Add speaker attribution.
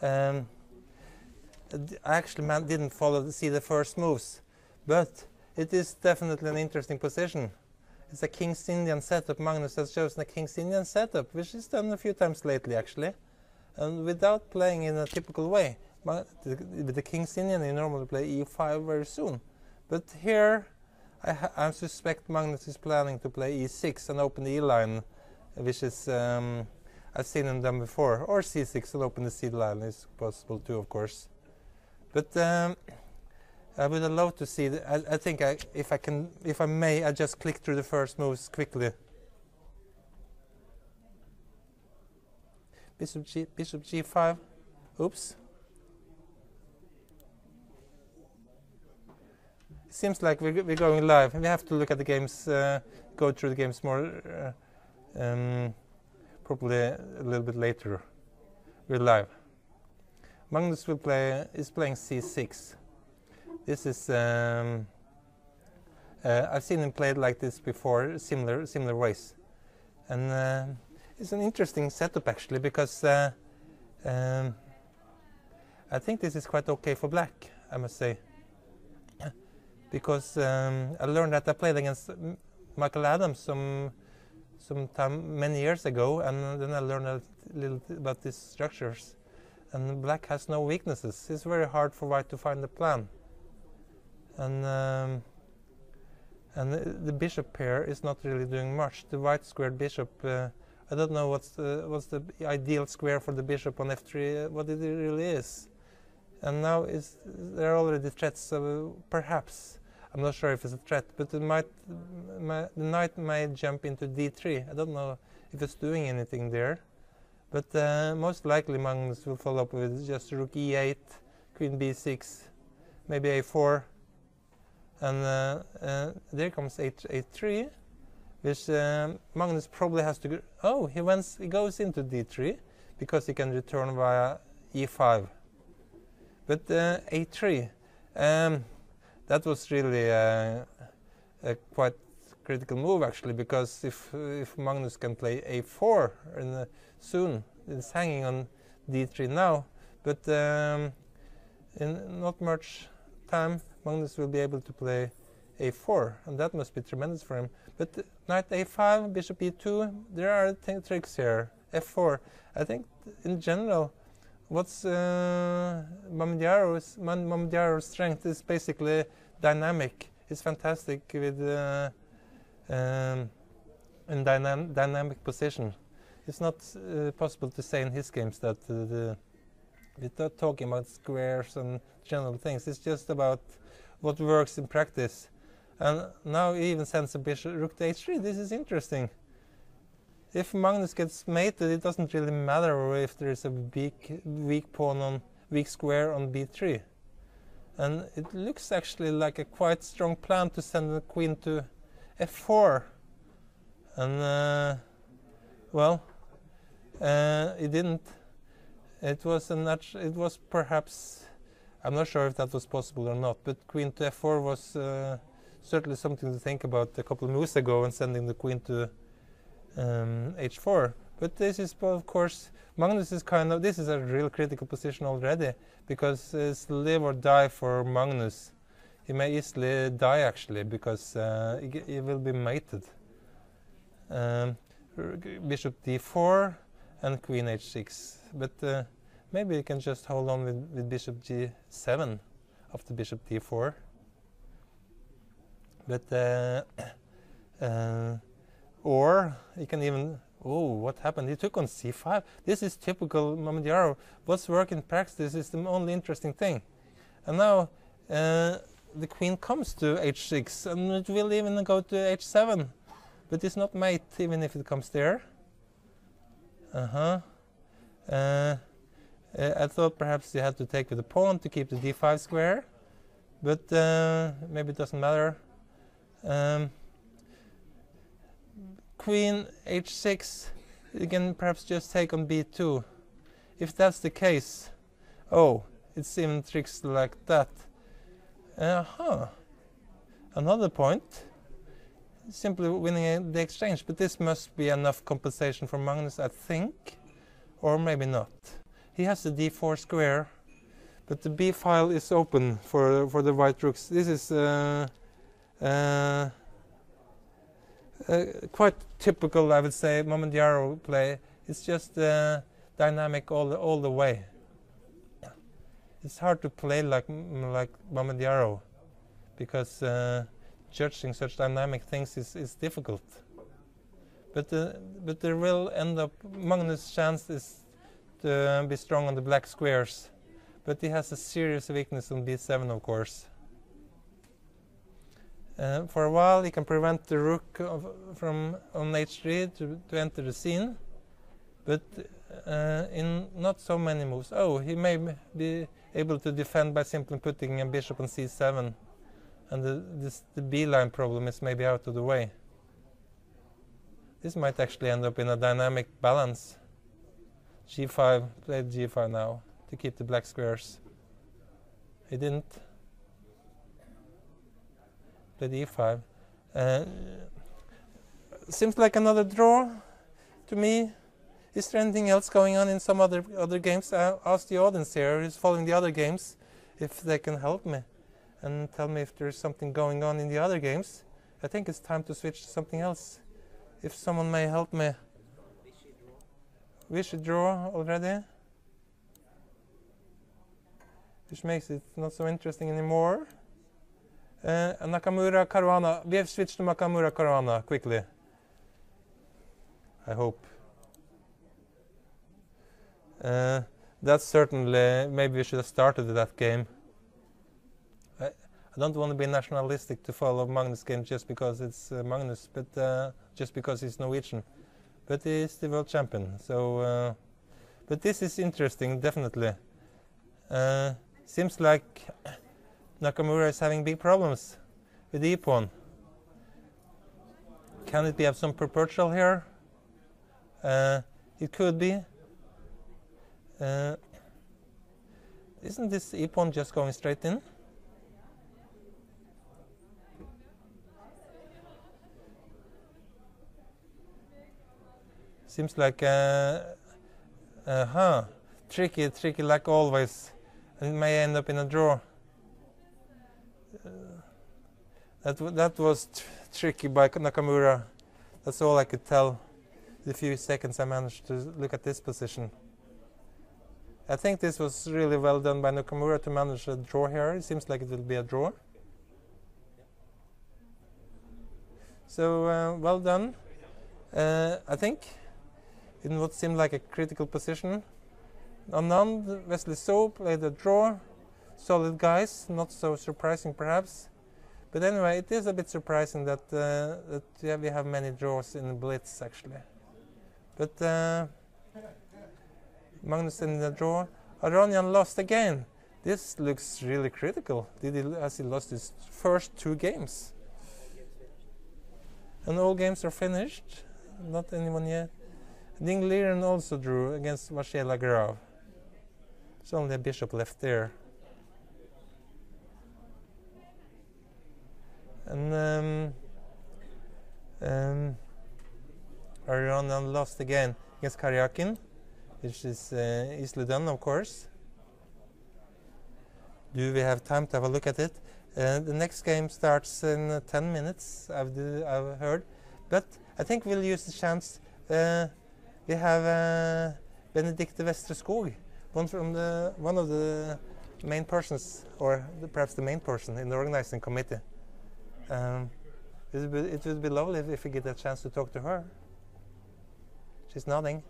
Speaker 1: I actually didn't see the first moves, but it is definitely an interesting position. It's a King's Indian setup. Magnus has chosen a King's Indian setup, which is done a few times lately, actually. And without playing in a typical way. With the King's Indian, you normally play e5 very soon. But here, I suspect Magnus is planning to play e6 and open the e-line, which is, I've seen him done before. Or c6 and open the c-line is possible too, of course. But I would love to see. I think if I may, I just click through the first moves quickly. Bishop g5. Oops. It seems like we're going live. We have to look at the games, go through the games more, probably a little bit later. We're live. Magnus is playing c6. This is I've seen him played like this before, similar ways, and it's an interesting setup actually, because I think this is quite okay for black, I must say, because I learned that I played against Michael Adams many years ago, and then I learned a little about these structures. And black has no weaknesses. It's very hard for white to find the plan. And the bishop pair is not really doing much. The white squared bishop, I don't know what's the ideal square for the bishop on f3, what it really is. And now there are already threats, so perhaps, I'm not sure if it's a threat, but the knight might jump into d3. I don't know if it's doing anything there. But most likely Magnus will follow up with just rook e8, queen b6, maybe a4, and there comes a3, which Magnus probably has to go. Oh, he goes into d3 because he can return via e5. But a3, that was really a quite critical move actually, because if Magnus can play a4 soon, it's hanging on d3 now, but in not much time Magnus will be able to play a4, and that must be tremendous for him. But knight a5, bishop e2, there are tricks here. f4, I think in general what's Mamedyarov's strength is basically dynamic. He's fantastic with in dynamic position. It's not possible to say in his games that we're not talking about squares and general things. It's just about what works in practice. And now he even sends a bishop rook to h3. This is interesting. If Magnus gets mated, it doesn't really matter if there is a weak square on b3. And it looks actually like a quite strong plan to send the queen to f4. And well, it didn't. It was perhaps, I'm not sure if that was possible or not, but queen to f4 was certainly something to think about a couple of moves ago, and sending the queen to h4. But this is, of course, Magnus is this is a real critical position already, because it's live or die for Magnus. He may easily die actually, because he will be mated. Bishop d4 and queen h6, but maybe you can just hold on with bishop g7 after bishop d4. But or you can even, oh, what happened? He took on c5. This is typical Mamedyarov. What's working in practice is the only interesting thing. And now the queen comes to h6, and it will even go to h7. But it's not mate, even if it comes there. I thought perhaps you had to take with the pawn to keep the d5 square, but maybe it doesn't matter. Queen h6, you can perhaps just take on b2. If that's the case, oh, it's even tricks like that. Another point. Simply winning the exchange, but this must be enough compensation for Magnus, I think, or maybe not. he has the d4 square, but the b file is open for the white rooks. This is quite typical, I would say, Mamedyarov play. It's just dynamic all the way. It's hard to play like Mamedyarov because judging such dynamic things is difficult. But there will end up, Magnus' chance is to be strong on the black squares, but he has a serious weakness on b7, of course. For a while he can prevent the rook from on h3 to enter the scene, but in not so many moves. Oh, he may be able to defend by simply putting a bishop on c7, and the b-line problem is maybe out of the way. This might actually end up in a dynamic balance. g5, played g5 now to keep the black squares. He didn't. Played e5. Seems like another draw to me. Is there anything else going on in some other games? I asked the audience here who's following the other games if they can help me and tell me if there's something going on in the other games. I think it's time to switch to something else. If someone may help me. We should draw already, which makes it not so interesting anymore. Nakamura Caruana. We have switched to Nakamura Caruana quickly. I hope. That's certainly, maybe we should have started that game. I don't want to be nationalistic to follow Magnus' game just because it's Magnus, but just because he's Norwegian. But he's the world champion, so... but this is interesting, definitely. Seems like Nakamura is having big problems with the e-pawn. Can it be have some perpetual here? It could be. Isn't this e-pawn just going straight in? Seems like tricky like always, and it may end up in a draw. That was tricky by Nakamura. That's all I could tell. The few seconds I managed to look at this position. I think this was really well done by Nakamura to manage a draw here. It seems like it will be a draw. So well done. I think in what seemed like a critical position. Anand, Wesley So played a draw. Solid guys, not so surprising perhaps. But anyway, it is a bit surprising that, yeah, we have many draws in Blitz actually. But Magnus in the draw. Aronian lost again. This looks really critical. Has he lost his first 2 games? And all games are finished. Not anyone yet. Ding Liren also drew against Shakhriyar Mamedyarov. There's only a bishop left there. And Aronian lost again against Karyakin, which is easily done, of course. Do we have time to have a look at it? The next game starts in 10 minutes, I've heard. But I think we'll use the chance. We have Benedicte Vestreskog, one of the main persons, or perhaps the main person in the organizing committee. It would be lovely if we get a chance to talk to her. She's nodding.